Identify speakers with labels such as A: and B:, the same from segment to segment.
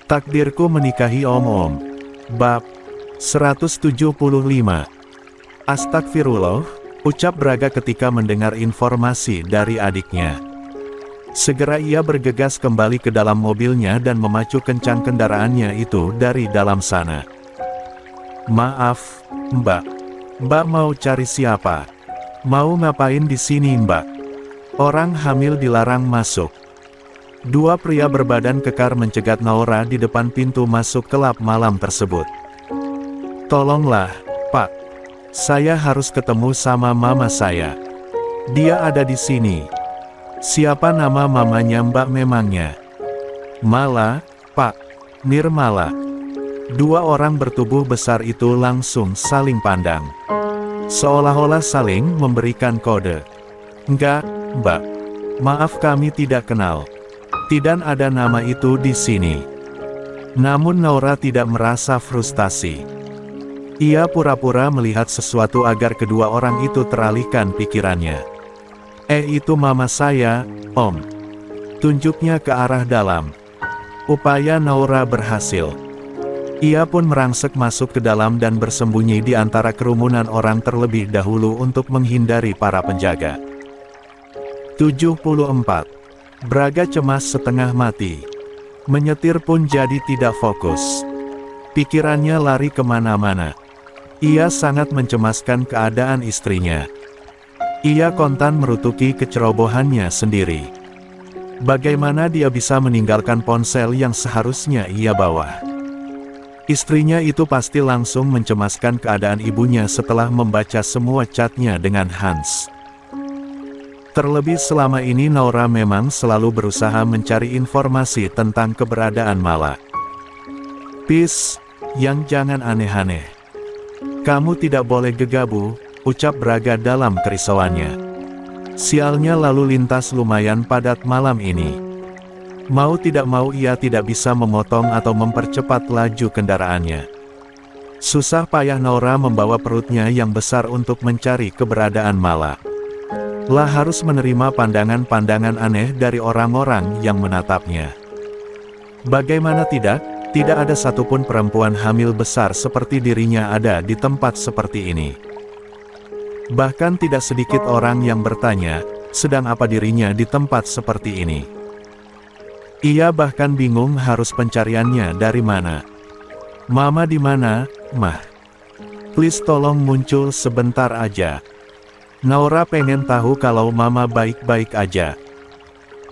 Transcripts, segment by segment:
A: Takdirku menikahi Om. Bab 175. Astagfirullah, ucap Braga ketika mendengar informasi dari adiknya. Segera ia bergegas kembali ke dalam mobilnya dan memacu kencang kendaraannya itu dari dalam sana. Maaf, Mbak. Mbak mau cari siapa? Mau ngapain di sini, Mbak? Orang hamil dilarang masuk. Dua pria berbadan kekar mencegat Naura di depan pintu masuk klub malam tersebut. Tolonglah, Pak. Saya harus ketemu sama mama saya. Dia ada di sini. Siapa nama mamanya Mbak memangnya? Mala, Pak. Nirmala. Dua orang bertubuh besar itu langsung saling pandang. Seolah-olah saling memberikan kode. Enggak, Mbak. Maaf, kami tidak kenal. Tidak ada nama itu di sini. Namun Naura tidak merasa frustasi. Ia pura-pura melihat sesuatu agar kedua orang itu teralihkan pikirannya. Itu mama saya, Om. Tunjuknya ke arah dalam. Upaya Naura berhasil. Ia pun merangsek masuk ke dalam dan bersembunyi di antara kerumunan orang terlebih dahulu untuk menghindari para penjaga. 74. Braga cemas setengah mati. Menyetir pun jadi tidak fokus. Pikirannya lari kemana-mana. Ia sangat mencemaskan keadaan istrinya. Ia kontan merutuki kecerobohannya sendiri. Bagaimana dia bisa meninggalkan ponsel yang seharusnya ia bawa? Istrinya itu pasti langsung mencemaskan keadaan ibunya setelah membaca semua chatnya dengan Hans. Terlebih selama ini Naura memang selalu berusaha mencari informasi tentang keberadaan Mala. Peace, yang jangan aneh-aneh. Kamu tidak boleh gegabah, ucap Braga dalam kerisauannya. Sialnya lalu lintas lumayan padat malam ini. Mau tidak mau ia tidak bisa memotong atau mempercepat laju kendaraannya. Susah payah Naura membawa perutnya yang besar untuk mencari keberadaan Mala. Lah harus menerima pandangan-pandangan aneh dari orang-orang yang menatapnya. Bagaimana tidak ada satupun perempuan hamil besar seperti dirinya ada di tempat seperti ini. Bahkan tidak sedikit orang yang bertanya, sedang apa dirinya di tempat seperti ini. Ia bahkan bingung harus pencariannya dari mana. Mama di mana, Mah? Please tolong muncul sebentar aja. Naura pengen tahu kalau Mama baik-baik aja.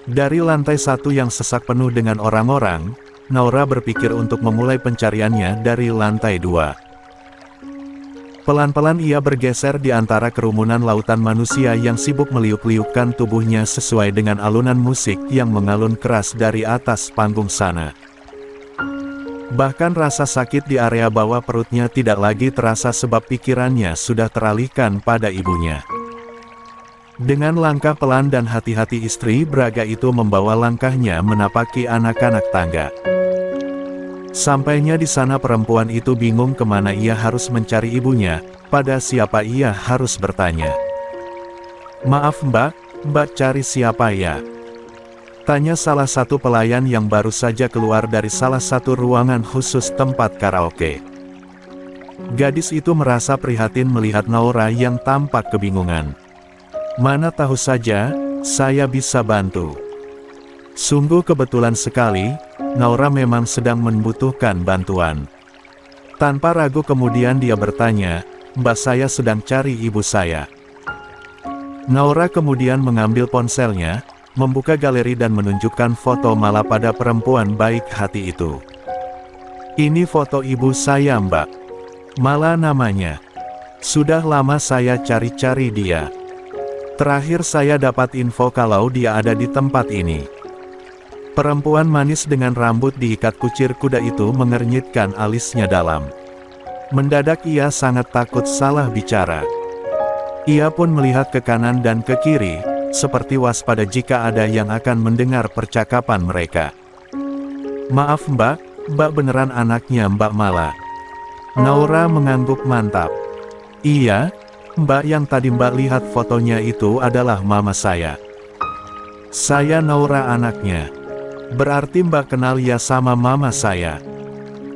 A: Dari lantai 1 yang sesak penuh dengan orang-orang, Naura berpikir untuk memulai pencariannya dari lantai 2. Pelan-pelan ia bergeser di antara kerumunan lautan manusia yang sibuk meliuk-liukkan tubuhnya sesuai dengan alunan musik yang mengalun keras dari atas panggung sana. Bahkan rasa sakit di area bawah perutnya tidak lagi terasa sebab pikirannya sudah teralihkan pada ibunya. Dengan langkah pelan dan hati-hati istri Braga itu membawa langkahnya menapaki anak-anak tangga. Sampainya di sana perempuan itu bingung kemana ia harus mencari ibunya, pada siapa ia harus bertanya. Maaf Mbak cari siapa ya? Tanya salah satu pelayan yang baru saja keluar dari salah satu ruangan khusus tempat karaoke. Gadis itu merasa prihatin melihat Naura yang tampak kebingungan. Mana tahu saja, saya bisa bantu. Sungguh kebetulan sekali, Naura memang sedang membutuhkan bantuan. Tanpa ragu kemudian dia bertanya, Mbak saya sedang cari ibu saya. Naura kemudian mengambil ponselnya, membuka galeri dan menunjukkan foto Mala pada perempuan baik hati itu. Ini foto ibu saya Mbak. Mala namanya. Sudah lama saya cari-cari dia. Terakhir saya dapat info kalau dia ada di tempat ini. Perempuan manis dengan rambut diikat kucir kuda itu mengernyitkan alisnya dalam. Mendadak ia sangat takut salah bicara. Ia pun melihat ke kanan dan ke kiri, seperti waspada jika ada yang akan mendengar percakapan mereka. Maaf Mbak beneran anaknya Mbak Mala. Naura mengangguk mantap. Iya, Mbak yang tadi Mbak lihat fotonya itu adalah mama saya. Saya Naura anaknya. Berarti Mbak kenal ya sama mama saya.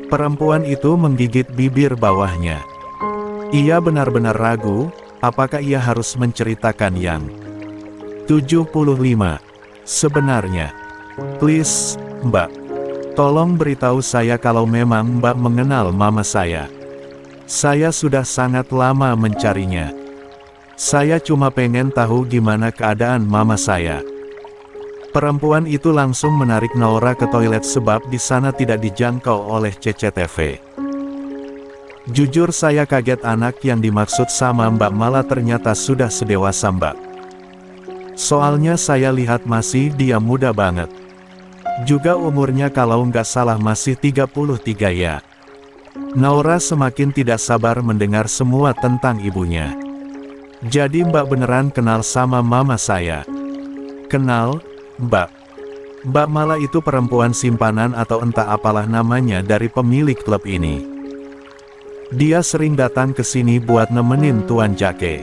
A: Perempuan itu menggigit bibir bawahnya. Ia benar-benar ragu, apakah ia harus menceritakan yang 75. Sebenarnya. Please, Mbak. Tolong beritahu saya kalau memang Mbak mengenal mama saya. Saya sudah sangat lama mencarinya. Saya cuma pengen tahu gimana keadaan mama saya. Perempuan itu langsung menarik Naura ke toilet sebab di sana tidak dijangkau oleh CCTV. Jujur saya kaget, anak yang dimaksud sama Mbak Mala ternyata sudah sedewasa Mbak. Soalnya saya lihat masih dia muda banget. Juga umurnya kalau nggak salah masih 33 ya. Naura semakin tidak sabar mendengar semua tentang ibunya. Jadi Mbak beneran kenal sama mama saya? Kenal, Mbak. Mbak Mala itu perempuan simpanan atau entah apalah namanya dari pemilik klub ini. Dia sering datang ke sini buat nemenin Tuan Jake.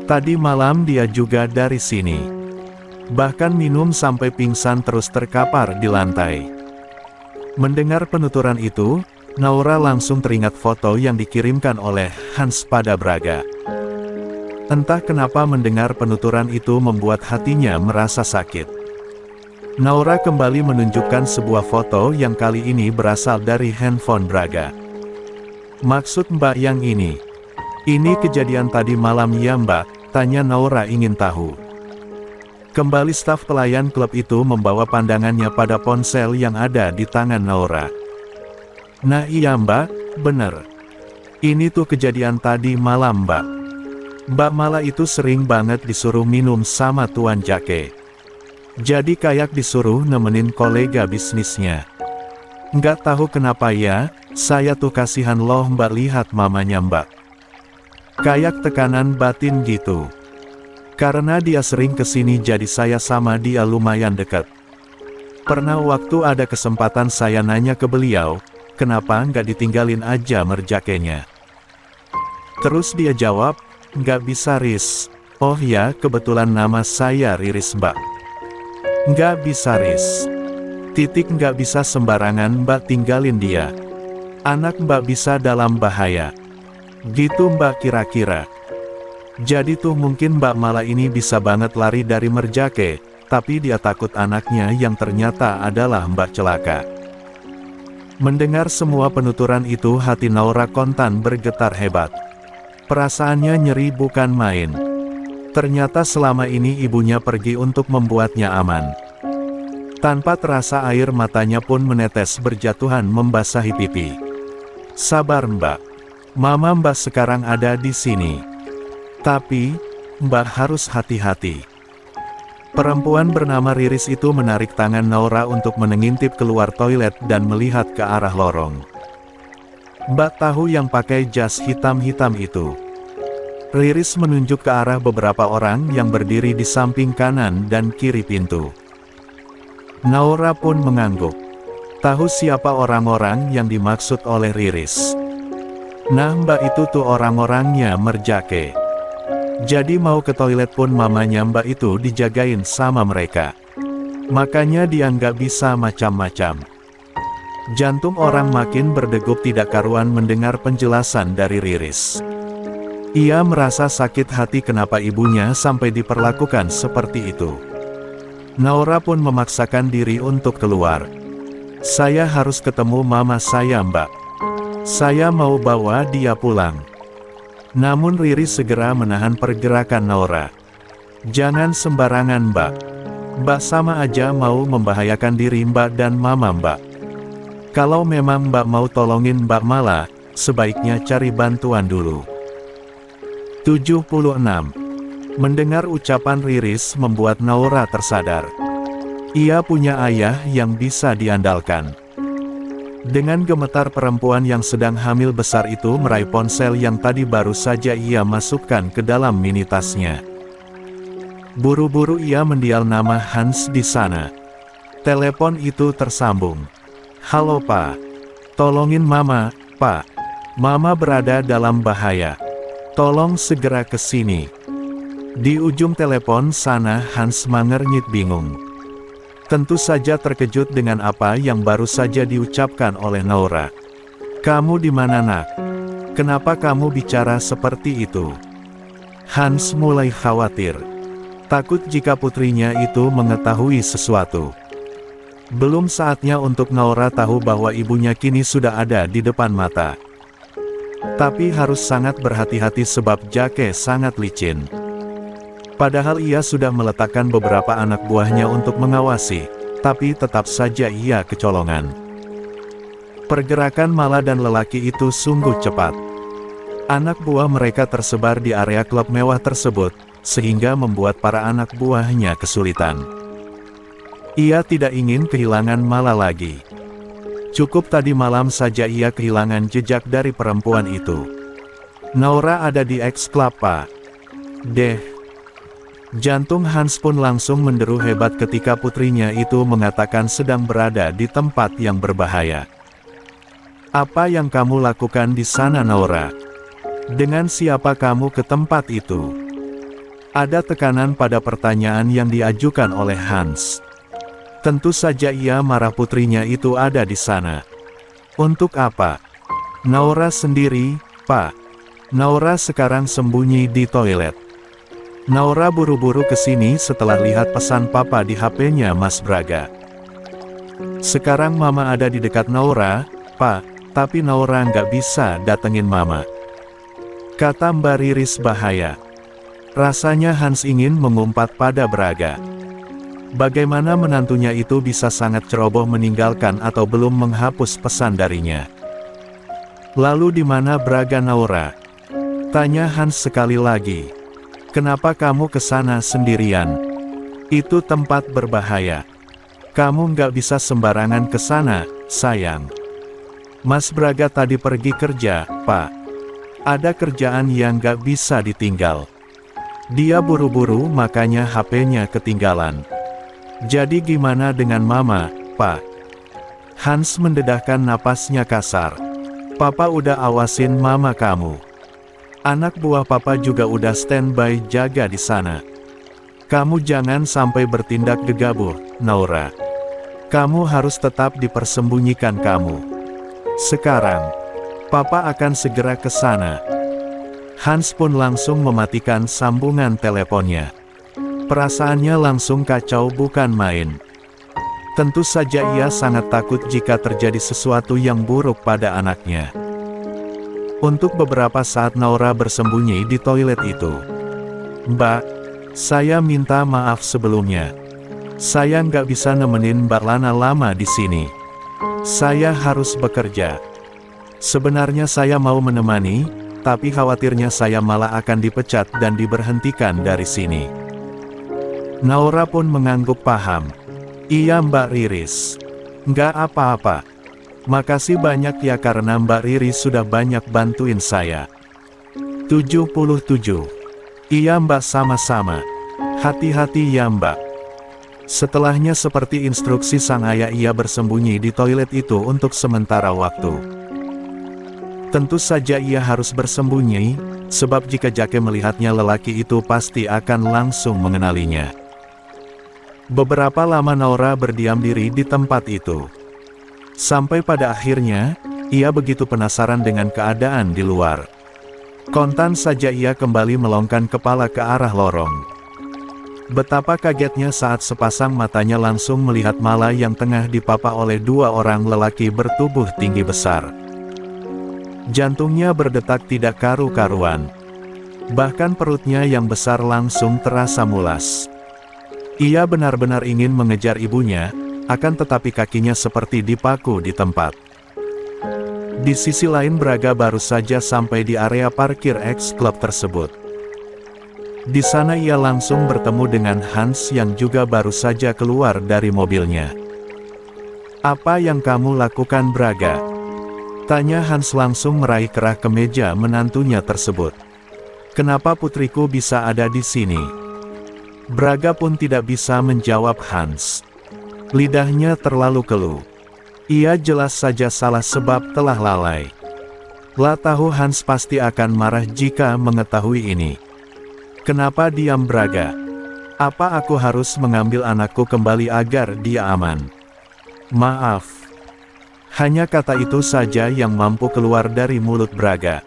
A: Tadi malam dia juga dari sini. Bahkan minum sampai pingsan terus terkapar di lantai. Mendengar penuturan itu, Naura langsung teringat foto yang dikirimkan oleh Hans pada Braga. Entah kenapa mendengar penuturan itu membuat hatinya merasa sakit. Naura kembali menunjukkan sebuah foto yang kali ini berasal dari handphone Braga. Maksud Mbak yang ini? Ini kejadian tadi malam ya Mbak? Tanya Naura ingin tahu. Kembali staf pelayan klub itu membawa pandangannya pada ponsel yang ada di tangan Naura. Nah iya Mbak, bener. Ini tuh kejadian tadi malam Mbak. Mbak Mala itu sering banget disuruh minum sama Tuan Jake. Jadi kayak disuruh nemenin kolega bisnisnya. Nggak tahu kenapa ya, saya tuh kasihan loh Mbak lihat mamanya Mbak. Kayak tekanan batin gitu. Karena dia sering kesini jadi saya sama dia lumayan dekat. Pernah waktu ada kesempatan saya nanya ke beliau, kenapa nggak ditinggalin aja merjakenya. Terus dia jawab, nggak bisa Riz. Oh ya kebetulan nama saya Riris Mbak. Nggak bisa Riz. Titik nggak bisa sembarangan Mbak tinggalin dia. Anak Mbak bisa dalam bahaya. Gitu Mbak kira-kira. Jadi tuh mungkin Mbak Mala ini bisa banget lari dari Merjake, tapi dia takut anaknya yang ternyata adalah Mbak celaka. Mendengar semua penuturan itu hati Naura kontan bergetar hebat. Perasaannya nyeri bukan main. Ternyata selama ini ibunya pergi untuk membuatnya aman. Tanpa terasa air matanya pun menetes berjatuhan membasahi pipi. Sabar Mbak. Mama Mbak sekarang ada di sini. Tapi, Mbak harus hati-hati. Perempuan bernama Riris itu menarik tangan Naura untuk mengintip keluar toilet dan melihat ke arah lorong. Mbak tahu yang pakai jas hitam-hitam itu. Riris menunjuk ke arah beberapa orang yang berdiri di samping kanan dan kiri pintu. Naura pun mengangguk. Tahu siapa orang-orang yang dimaksud oleh Riris. Nah Mbak itu tuh orang-orangnya Merjake. Jadi mau ke toilet pun mamanya Mbak itu dijagain sama mereka. Makanya dia nggak bisa macam-macam. Jantung orang makin berdegup tidak karuan mendengar penjelasan dari Riris. Ia merasa sakit hati kenapa ibunya sampai diperlakukan seperti itu. Naura pun memaksakan diri untuk keluar. Saya harus ketemu mama saya Mbak. Saya mau bawa dia pulang. Namun Riris segera menahan pergerakan Naura. Jangan sembarangan Mbak. Mbak sama aja mau membahayakan diri Mbak dan mama Mbak. Kalau memang Mbak mau tolongin Mbak Mala, sebaiknya cari bantuan dulu. 76. Mendengar ucapan Riris membuat Naura tersadar. Ia punya ayah yang bisa diandalkan. Dengan gemetar perempuan yang sedang hamil besar itu meraih ponsel yang tadi baru saja ia masukkan ke dalam mini tasnya. Buru-buru ia mendial nama Hans di sana. Telepon itu tersambung. Halo Pak. Tolongin Mama, Pak. Mama berada dalam bahaya. Tolong segera ke sini. Di ujung telepon sana Hans mengernyit bingung. tentu saja terkejut dengan apa yang baru saja diucapkan oleh Naura. "Kamu di mana, Nak? Kenapa kamu bicara seperti itu?" Hans mulai khawatir. Takut jika putrinya itu mengetahui sesuatu. Belum saatnya untuk Naura tahu bahwa ibunya kini sudah ada di depan mata. Tapi harus sangat berhati-hati sebab Jake sangat licin. Padahal ia sudah meletakkan beberapa anak buahnya untuk mengawasi, tapi tetap saja ia kecolongan. Pergerakan Mala dan lelaki itu sungguh cepat. Anak buah mereka tersebar di area klub mewah tersebut, sehingga membuat para anak buahnya kesulitan. Ia tidak ingin kehilangan Mala lagi. Cukup tadi malam saja ia kehilangan jejak dari perempuan itu. Naura ada di X-Club, Pak. Jantung Hans pun langsung menderu hebat ketika putrinya itu mengatakan sedang berada di tempat yang berbahaya. "Apa yang kamu lakukan di sana, Naura? Dengan siapa kamu ke tempat itu?" Ada tekanan pada pertanyaan yang diajukan oleh Hans. Tentu saja ia marah putrinya itu ada di sana. "Untuk apa?" "Naura sendiri, Pak. Naura sekarang sembunyi di toilet." Naura buru-buru ke sini setelah lihat pesan papa di HP-nya Mas Braga. "Sekarang Mama ada di dekat Naura, Pak, tapi Naura nggak bisa datengin Mama," kata Mbak Riris bahaya. Rasanya Hans ingin mengumpat pada Braga. Bagaimana menantunya itu bisa sangat ceroboh meninggalkan atau belum menghapus pesan darinya. "Lalu di mana Braga, Naura?" tanya Hans sekali lagi. "Kenapa kamu ke sana sendirian? Itu tempat berbahaya. Kamu nggak bisa sembarangan ke sana, sayang." "Mas Braga tadi pergi kerja, Pak. Ada kerjaan yang nggak bisa ditinggal. Dia buru-buru makanya HP-nya ketinggalan. Jadi gimana dengan Mama, Pak?" Hans mendedahkan napasnya kasar. "Papa udah awasin Mama kamu. Anak buah Papa juga udah standby jaga di sana. Kamu jangan sampai bertindak gegabah, Naura. Kamu harus tetap dipersembunyikan kamu. Sekarang, Papa akan segera ke sana." Hans pun langsung mematikan sambungan teleponnya. Perasaannya langsung kacau bukan main. Tentu saja ia sangat takut jika terjadi sesuatu yang buruk pada anaknya. Untuk beberapa saat Naura bersembunyi di toilet itu. "Mbak, saya minta maaf sebelumnya. Saya nggak bisa nemenin Mbak Lana lama di sini. Saya harus bekerja. Sebenarnya saya mau menemani, tapi khawatirnya saya malah akan dipecat dan diberhentikan dari sini." Naura pun mengangguk paham. "Iya Mbak Riris. Nggak apa-apa. Makasih banyak ya karena Mbak Riris sudah banyak bantuin saya." 77. "Iya Mbak, sama-sama. Hati-hati ya Mbak." Setelahnya seperti instruksi sang ayah ia bersembunyi di toilet itu untuk sementara waktu. Tentu saja ia harus bersembunyi, sebab jika Jake melihatnya lelaki itu pasti akan langsung mengenalinya. Beberapa lama Naura berdiam diri di tempat itu. Sampai pada akhirnya, ia begitu penasaran dengan keadaan di luar. Kontan saja ia kembali melongkan kepala ke arah lorong. Betapa kagetnya saat sepasang matanya langsung melihat Mala yang tengah dipapa oleh dua orang lelaki bertubuh tinggi besar. Jantungnya berdetak tidak karu-karuan. Bahkan perutnya yang besar langsung terasa mulas. Ia benar-benar ingin mengejar ibunya, akan tetapi kakinya seperti dipaku di tempat. Di sisi lain Braga baru saja sampai di area parkir X-Club tersebut. Di sana ia langsung bertemu dengan Hans yang juga baru saja keluar dari mobilnya. "Apa yang kamu lakukan Braga?" tanya Hans langsung meraih kerah ke meja menantunya tersebut. "Kenapa putriku bisa ada di sini?" Braga pun tidak bisa menjawab Hans. Lidahnya terlalu keluh. Ia jelas saja salah sebab telah lalai. Lah tahu Hans pasti akan marah jika mengetahui ini. "Kenapa diam Braga? Apa aku harus mengambil anakku kembali agar dia aman? Maaf. Hanya kata itu saja yang mampu keluar dari mulut Braga.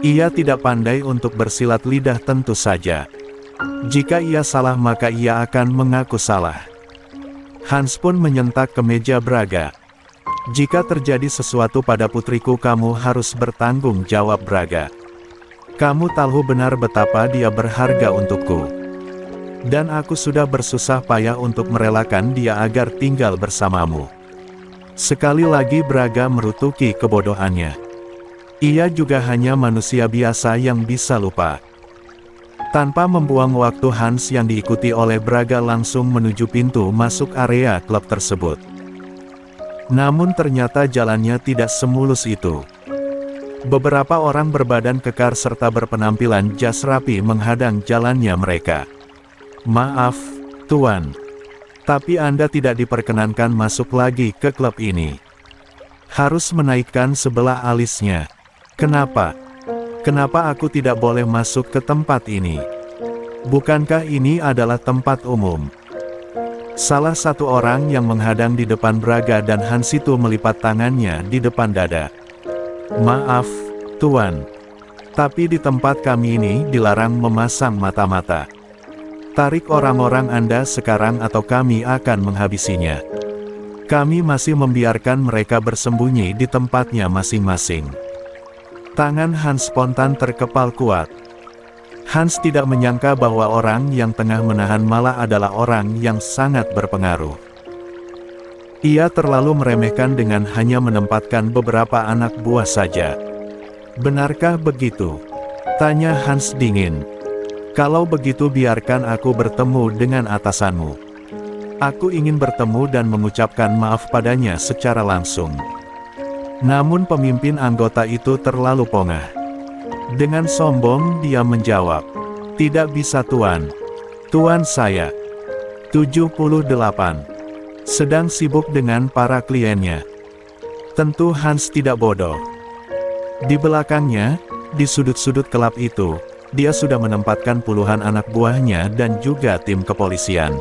A: Ia tidak pandai untuk bersilat lidah tentu saja. Jika ia salah maka ia akan mengaku salah. Hans pun menyentak ke meja Braga. Jika terjadi sesuatu pada putriku kamu harus bertanggung jawab Braga. Kamu tahu benar betapa dia berharga untukku. Dan aku sudah bersusah payah untuk merelakan dia agar tinggal bersamamu. Sekali lagi Braga merutuki kebodohannya. Ia juga hanya manusia biasa yang bisa lupa. Tanpa membuang waktu Hans yang diikuti oleh Braga langsung menuju pintu masuk area klub tersebut. Namun ternyata jalannya tidak semulus itu. Beberapa orang berbadan kekar serta berpenampilan jas rapi menghadang jalannya mereka. Maaf, Tuan. Tapi Anda tidak diperkenankan masuk lagi ke klub ini. Harus menaikkan sebelah alisnya. Kenapa? Kenapa aku tidak boleh masuk ke tempat ini? Bukankah ini adalah tempat umum? Salah satu orang yang menghadang di depan Braga dan Hans itu melipat tangannya di depan dada. Maaf, Tuan. Tapi di tempat kami ini dilarang memasang mata-mata. Tarik orang-orang Anda sekarang atau kami akan menghabisinya. Kami masih membiarkan mereka bersembunyi di tempatnya masing-masing. Tangan Hans spontan terkepal kuat. Hans tidak menyangka bahwa orang yang tengah menahan malah adalah orang yang sangat berpengaruh. Ia terlalu meremehkan dengan hanya menempatkan beberapa anak buah saja. Benarkah begitu? Tanya Hans dingin. Kalau begitu biarkan aku bertemu dengan atasanmu. Aku ingin bertemu dan mengucapkan maaf padanya secara langsung. Namun pemimpin anggota itu terlalu pongah. Dengan sombong dia menjawab. Tidak bisa Tuan. Tuan saya 78. Sedang sibuk dengan para kliennya. Tentu Hans tidak bodoh. Di belakangnya, di sudut-sudut kelab itu, dia sudah menempatkan puluhan anak buahnya dan juga tim kepolisian.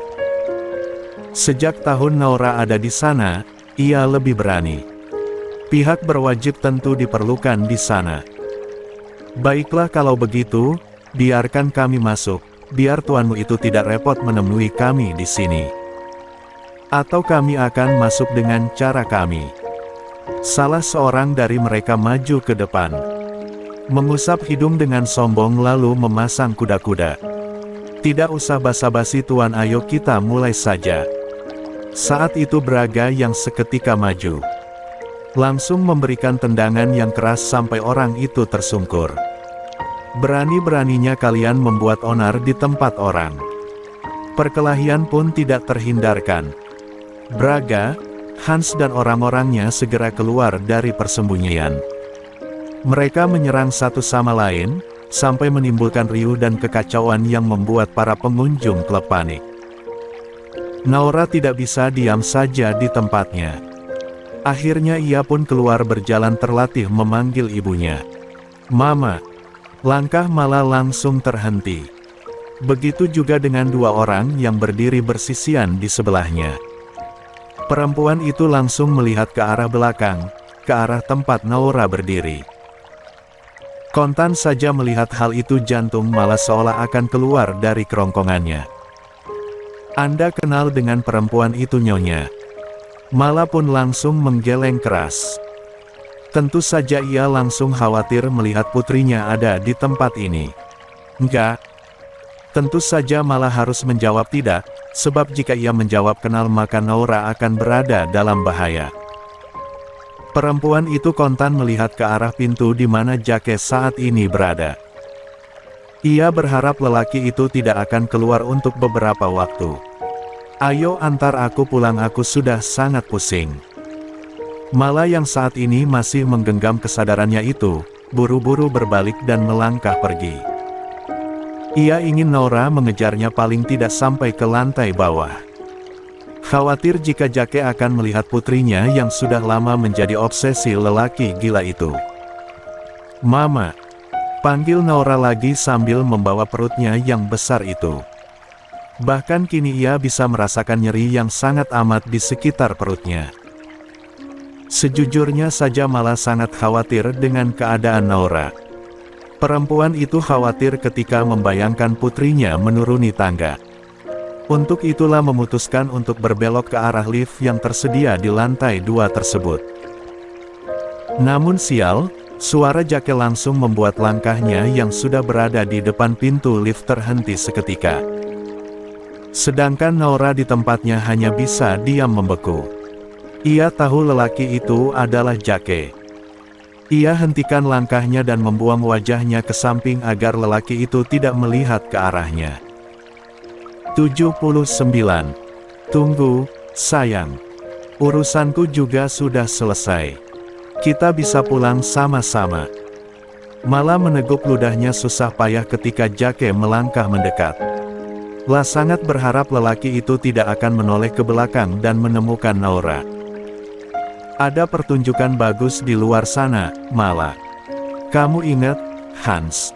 A: Sejak tahun Naura ada di sana, ia lebih berani. Pihak berwajib tentu diperlukan di sana. Baiklah kalau begitu, biarkan kami masuk, biar tuanmu itu tidak repot menemui kami di sini. Atau kami akan masuk dengan cara kami. Salah seorang dari mereka maju ke depan. Mengusap hidung dengan sombong lalu memasang kuda-kuda. Tidak usah basa-basi Tuan, ayo kita mulai saja. Saat itu Braga yang seketika maju. Langsung memberikan tendangan yang keras sampai orang itu tersungkur. Berani-beraninya kalian membuat onar di tempat orang. Perkelahian pun tidak terhindarkan. Braga, Hans dan orang-orangnya segera keluar dari persembunyian. Mereka menyerang satu sama lain, sampai menimbulkan riuh dan kekacauan yang membuat para pengunjung klub panik. Naura tidak bisa diam saja di tempatnya. Akhirnya ia pun keluar berjalan terlatih memanggil ibunya. Mama. Langkah Mala langsung terhenti. Begitu juga dengan dua orang yang berdiri bersisian di sebelahnya. Perempuan itu langsung melihat ke arah belakang, ke arah tempat Naura berdiri. Kontan saja melihat hal itu jantung Mala seolah akan keluar dari kerongkongannya. Anda kenal dengan perempuan itu Nyonya? Mala pun langsung menggeleng keras. Tentu saja ia langsung khawatir melihat putrinya ada di tempat ini. Enggak. Tentu saja Mala harus menjawab tidak, sebab jika ia menjawab kenal maka Naura akan berada dalam bahaya. Perempuan itu kontan melihat ke arah pintu di mana Jake saat ini berada. Ia berharap lelaki itu tidak akan keluar untuk beberapa waktu. Ayo antar aku pulang, aku sudah sangat pusing. Mala yang saat ini masih menggenggam kesadarannya itu, buru-buru berbalik dan melangkah pergi. Ia ingin Naura mengejarnya paling tidak sampai ke lantai bawah. Khawatir jika Jake akan melihat putrinya yang sudah lama menjadi obsesi lelaki gila itu. Mama, panggil Naura lagi sambil membawa perutnya yang besar itu. Bahkan kini ia bisa merasakan nyeri yang sangat amat di sekitar perutnya. Sejujurnya saja malah sangat khawatir dengan keadaan Naura. Perempuan itu khawatir ketika membayangkan putrinya menuruni tangga. Untuk itulah memutuskan untuk berbelok ke arah lift yang tersedia di lantai 2 tersebut. Namun sial, suara Jake langsung membuat langkahnya yang sudah berada di depan pintu lift terhenti seketika. Sedangkan Naura di tempatnya hanya bisa diam membeku. Ia tahu lelaki itu adalah Jake. Ia hentikan langkahnya dan membuang wajahnya ke samping agar lelaki itu tidak melihat ke arahnya. 79. Tunggu, sayang. Urusanku juga sudah selesai. Kita bisa pulang sama-sama. Malah meneguk ludahnya susah payah ketika Jake melangkah mendekat. La sangat berharap lelaki itu tidak akan menoleh ke belakang dan menemukan Naura. Ada pertunjukan bagus di luar sana, Mala. Kamu ingat, Hans?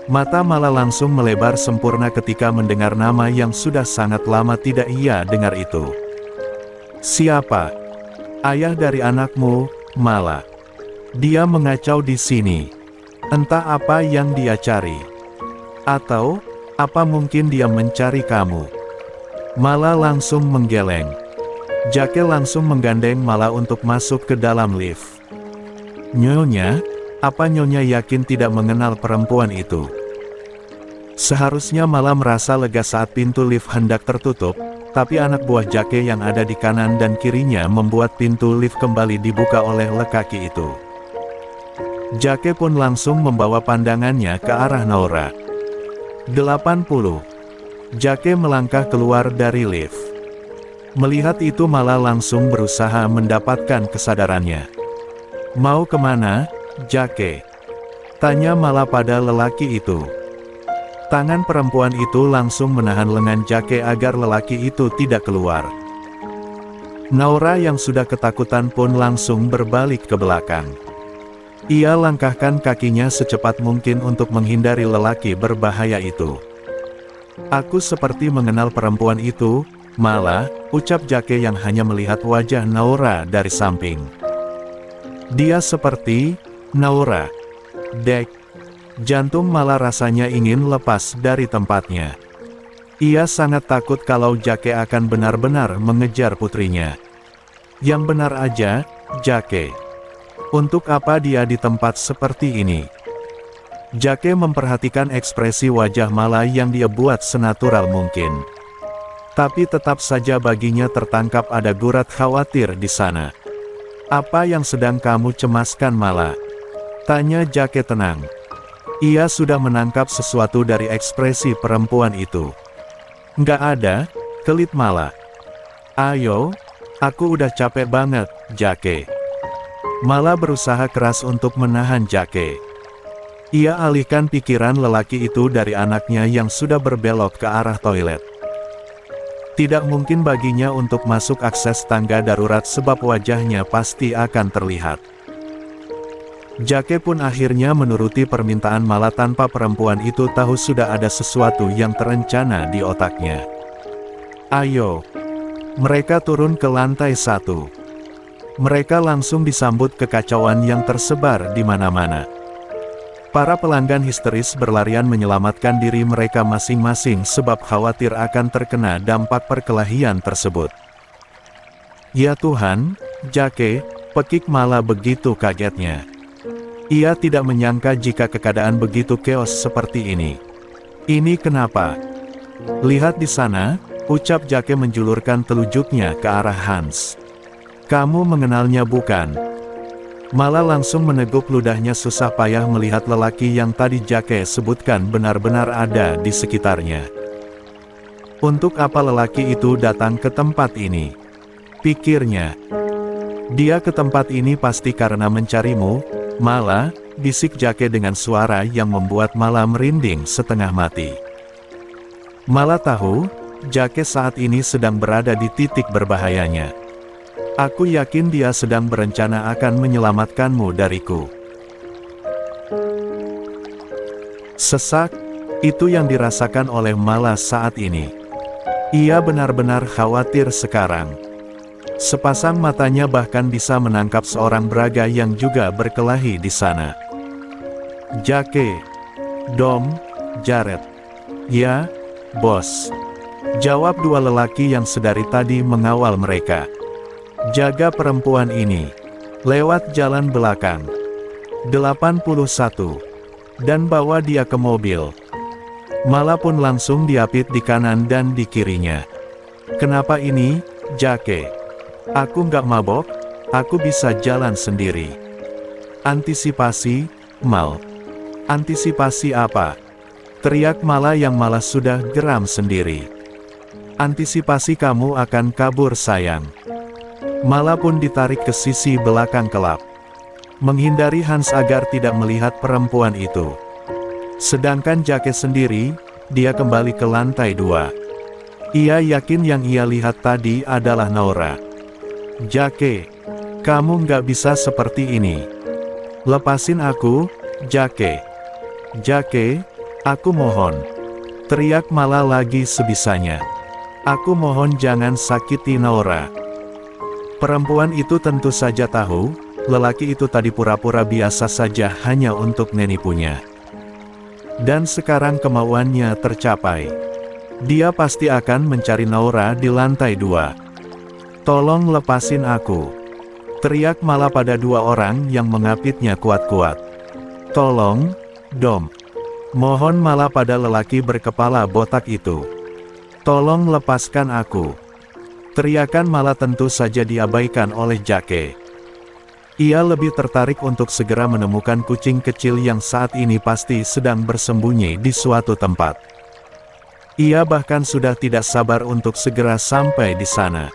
A: Mata Mala langsung melebar sempurna ketika mendengar nama yang sudah sangat lama tidak ia dengar itu. Siapa? Ayah dari anakmu, Mala. Dia mengacau di sini. Entah apa yang dia cari. Atau, apa mungkin dia mencari kamu? Mala langsung menggeleng. Jake langsung menggandeng Mala untuk masuk ke dalam lift. Nyonya, apa Nyonya yakin tidak mengenal perempuan itu? Seharusnya Mala merasa lega saat pintu lift hendak tertutup, tapi anak buah Jake yang ada di kanan dan kirinya membuat pintu lift kembali dibuka oleh lelaki itu. Jake pun langsung membawa pandangannya ke arah Naura. 80. Jake melangkah keluar dari lift. Melihat itu Mala langsung berusaha mendapatkan kesadarannya. Mau kemana, Jake? Tanya Mala pada lelaki itu. Tangan perempuan itu langsung menahan lengan Jake agar lelaki itu tidak keluar. Naura yang sudah ketakutan pun langsung berbalik ke belakang. Ia langkahkan kakinya secepat mungkin untuk menghindari lelaki berbahaya itu. Aku seperti mengenal perempuan itu, Mala, ucap Jake yang hanya melihat wajah Naura dari samping. Dia seperti Naura. Dek. Jantung Mala rasanya ingin lepas dari tempatnya. Ia sangat takut kalau Jake akan benar-benar mengejar putrinya. Yang benar aja, Jake. Untuk apa dia di tempat seperti ini? Jake memperhatikan ekspresi wajah Mala yang dia buat senatural mungkin. Tapi tetap saja baginya tertangkap ada gurat khawatir di sana. Apa yang sedang kamu cemaskan, Mala? Tanya Jake tenang. Ia sudah menangkap sesuatu dari ekspresi perempuan itu. Nggak ada, kelit Mala. Ayo, aku udah capek banget, Jake. Mala berusaha keras untuk menahan Jake. Ia alihkan pikiran lelaki itu dari anaknya yang sudah berbelok ke arah toilet. Tidak mungkin baginya untuk masuk akses tangga darurat sebab wajahnya pasti akan terlihat. Jake pun akhirnya menuruti permintaan Mala tanpa perempuan itu tahu sudah ada sesuatu yang terencana di otaknya. Ayo. Mereka turun ke lantai 1. Mereka langsung disambut kekacauan yang tersebar di mana-mana. Para pelanggan histeris berlarian menyelamatkan diri mereka masing-masing sebab khawatir akan terkena dampak perkelahian tersebut. Ya Tuhan, Jake, pekik Mala begitu kagetnya. Ia tidak menyangka jika keadaan begitu keos seperti ini. Ini kenapa? Lihat di sana, ucap Jake menjulurkan telunjuknya ke arah Hans. Kamu mengenalnya bukan? Mala langsung meneguk ludahnya susah payah melihat lelaki yang tadi Jake sebutkan benar-benar ada di sekitarnya. Untuk apa lelaki itu datang ke tempat ini? Pikirnya. Dia ke tempat ini pasti karena mencarimu, Mala, bisik Jake dengan suara yang membuat Mala merinding setengah mati. Mala tahu, Jake saat ini sedang berada di titik berbahayanya. Aku yakin dia sedang berencana akan menyelamatkanmu dariku. Sesak, itu yang dirasakan oleh Mala saat ini. Ia benar-benar khawatir sekarang. Sepasang matanya bahkan bisa menangkap seorang Braga yang juga berkelahi di sana. Jake, Dom, Jared. Ya, bos. Jawab dua lelaki yang sedari tadi mengawal mereka. Jaga perempuan ini. Lewat jalan belakang. 81. Dan bawa dia ke mobil. Mala pun langsung diapit di kanan dan di kirinya. Kenapa ini, Jake? Aku nggak mabok, aku bisa jalan sendiri. Antisipasi, Mal. Antisipasi apa? Teriak Mala yang malah sudah geram sendiri. Antisipasi kamu akan kabur sayang. Mala pun ditarik ke sisi belakang kelab. Menghindari Hans agar tidak melihat perempuan itu. Sedangkan Jake sendiri, dia kembali ke lantai 2. Ia yakin yang ia lihat tadi adalah Naura. Jake, kamu nggak bisa seperti ini. Lepasin aku, Jake. Jake, aku mohon. Teriak Mala lagi sebisanya. Aku mohon jangan sakiti Naura. Perempuan itu tentu saja tahu, lelaki itu tadi pura-pura biasa saja hanya untuk menipunya. Dan sekarang kemauannya tercapai. Dia pasti akan mencari Naura di lantai 2. Tolong lepasin aku. Teriak Mala pada dua orang yang mengapitnya kuat-kuat. Tolong, Dom. Mohon Mala pada lelaki berkepala botak itu. Tolong lepaskan aku. Teriakan Mala tentu saja diabaikan oleh Jake. Ia lebih tertarik untuk segera menemukan kucing kecil yang saat ini pasti sedang bersembunyi di suatu tempat. Ia bahkan sudah tidak sabar untuk segera sampai di sana.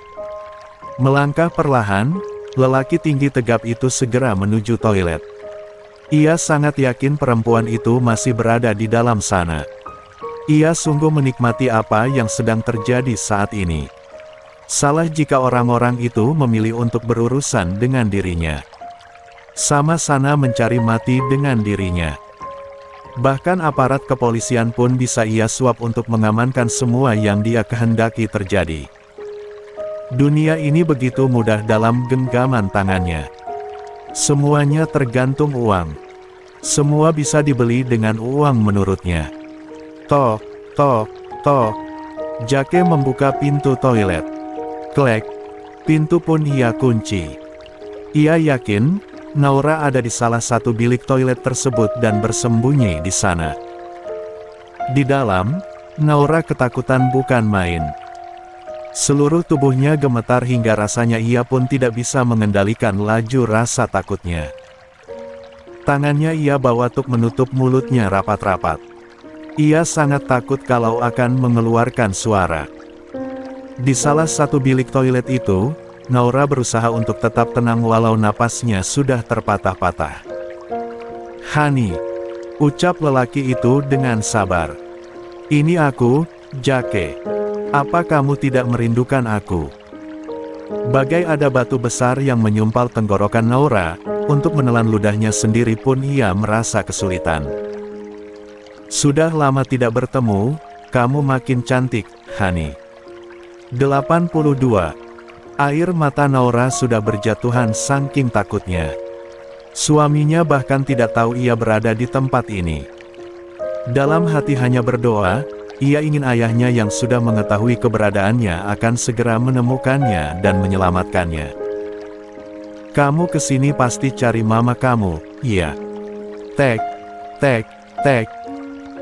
A: Melangkah perlahan, lelaki tinggi tegap itu segera menuju toilet. Ia sangat yakin perempuan itu masih berada di dalam sana. Ia sungguh menikmati apa yang sedang terjadi saat ini. Salah jika orang-orang itu memilih untuk berurusan dengan dirinya. Sama-sama mencari mati dengan dirinya. Bahkan aparat kepolisian pun bisa ia suap untuk mengamankan semua yang dia kehendaki terjadi. Dunia ini begitu mudah dalam genggaman tangannya. Semuanya tergantung uang. Semua bisa dibeli dengan uang menurutnya. Tok, tok, tok. Jake membuka pintu toilet. Klek. Pintu pun ia kunci. Ia yakin, Naura ada di salah satu bilik toilet tersebut dan bersembunyi di sana. Di dalam, Naura ketakutan bukan main. Seluruh tubuhnya gemetar hingga rasanya ia pun tidak bisa mengendalikan laju rasa takutnya. Tangannya ia bawa untuk menutup mulutnya rapat-rapat. Ia sangat takut kalau akan mengeluarkan suara. Di salah satu bilik toilet itu, Naura berusaha untuk tetap tenang walau napasnya sudah terpatah-patah. "Hani," ucap lelaki itu dengan sabar. "Ini aku, Jake. Apa kamu tidak merindukan aku?" Bagai ada batu besar yang menyumpal tenggorokan Naura, untuk menelan ludahnya sendiri pun ia merasa kesulitan. "Sudah lama tidak bertemu, kamu makin cantik, Hani." 82. Air mata Naura sudah berjatuhan saking takutnya. Suaminya bahkan tidak tahu ia berada di tempat ini. Dalam hati hanya berdoa, ia ingin ayahnya yang sudah mengetahui keberadaannya akan segera menemukannya dan menyelamatkannya. "Kamu kesini pasti cari mama kamu, iya?" Tek, tek, tek.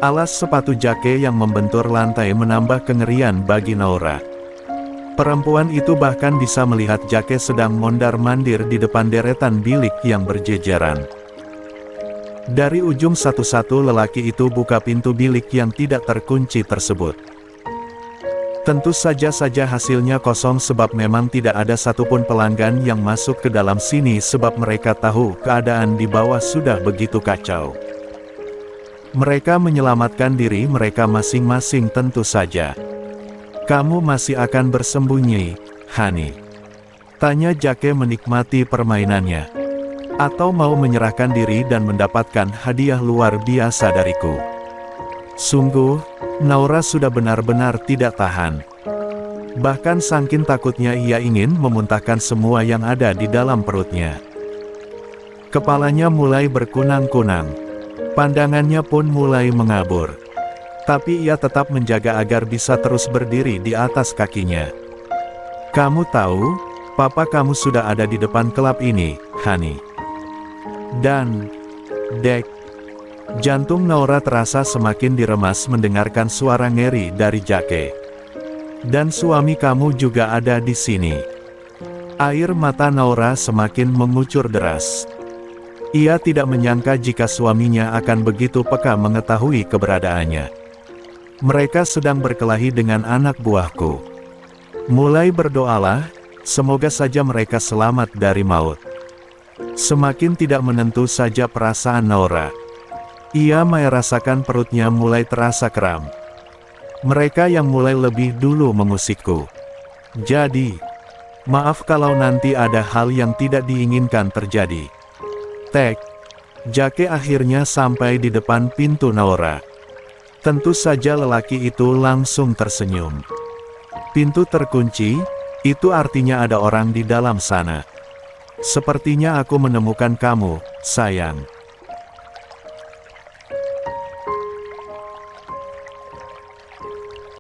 A: Alas sepatu Jake yang membentur lantai menambah kengerian bagi Naura. Perempuan itu bahkan bisa melihat Jake sedang mondar-mandir di depan deretan bilik yang berjejeran. Dari ujung satu-satu lelaki itu buka pintu bilik yang tidak terkunci tersebut. Tentu saja hasilnya kosong sebab memang tidak ada satupun pelanggan yang masuk ke dalam sini sebab mereka tahu keadaan di bawah sudah begitu kacau. Mereka menyelamatkan diri mereka masing-masing tentu saja. "Kamu masih akan bersembunyi, Hani?" tanya Jake menikmati permainannya. "Atau mau menyerahkan diri dan mendapatkan hadiah luar biasa dariku?" Sungguh, Naura sudah benar-benar tidak tahan. Bahkan saking takutnya ia ingin memuntahkan semua yang ada di dalam perutnya. Kepalanya mulai berkunang-kunang. Pandangannya pun mulai mengabur. Tapi ia tetap menjaga agar bisa terus berdiri di atas kakinya. Kamu tahu, papa kamu sudah ada di depan klub ini, Hani. Dan, Dek. Jantung Naura terasa semakin diremas mendengarkan suara ngeri dari Jake. Dan suami kamu juga ada di sini. Air mata Naura semakin mengucur deras. Ia tidak menyangka jika suaminya akan begitu peka mengetahui keberadaannya. Mereka sedang berkelahi dengan anak buahku. Mulai berdoalah, semoga saja mereka selamat dari maut. Semakin tidak menentu saja perasaan Naura. Ia merasakan perutnya mulai terasa kram. Mereka yang mulai lebih dulu mengusikku. Jadi, maaf kalau nanti ada hal yang tidak diinginkan terjadi. Tek. Jake akhirnya sampai di depan pintu Naura. Tentu saja lelaki itu langsung tersenyum. Pintu terkunci, itu artinya ada orang di dalam sana. Sepertinya aku menemukan kamu, sayang.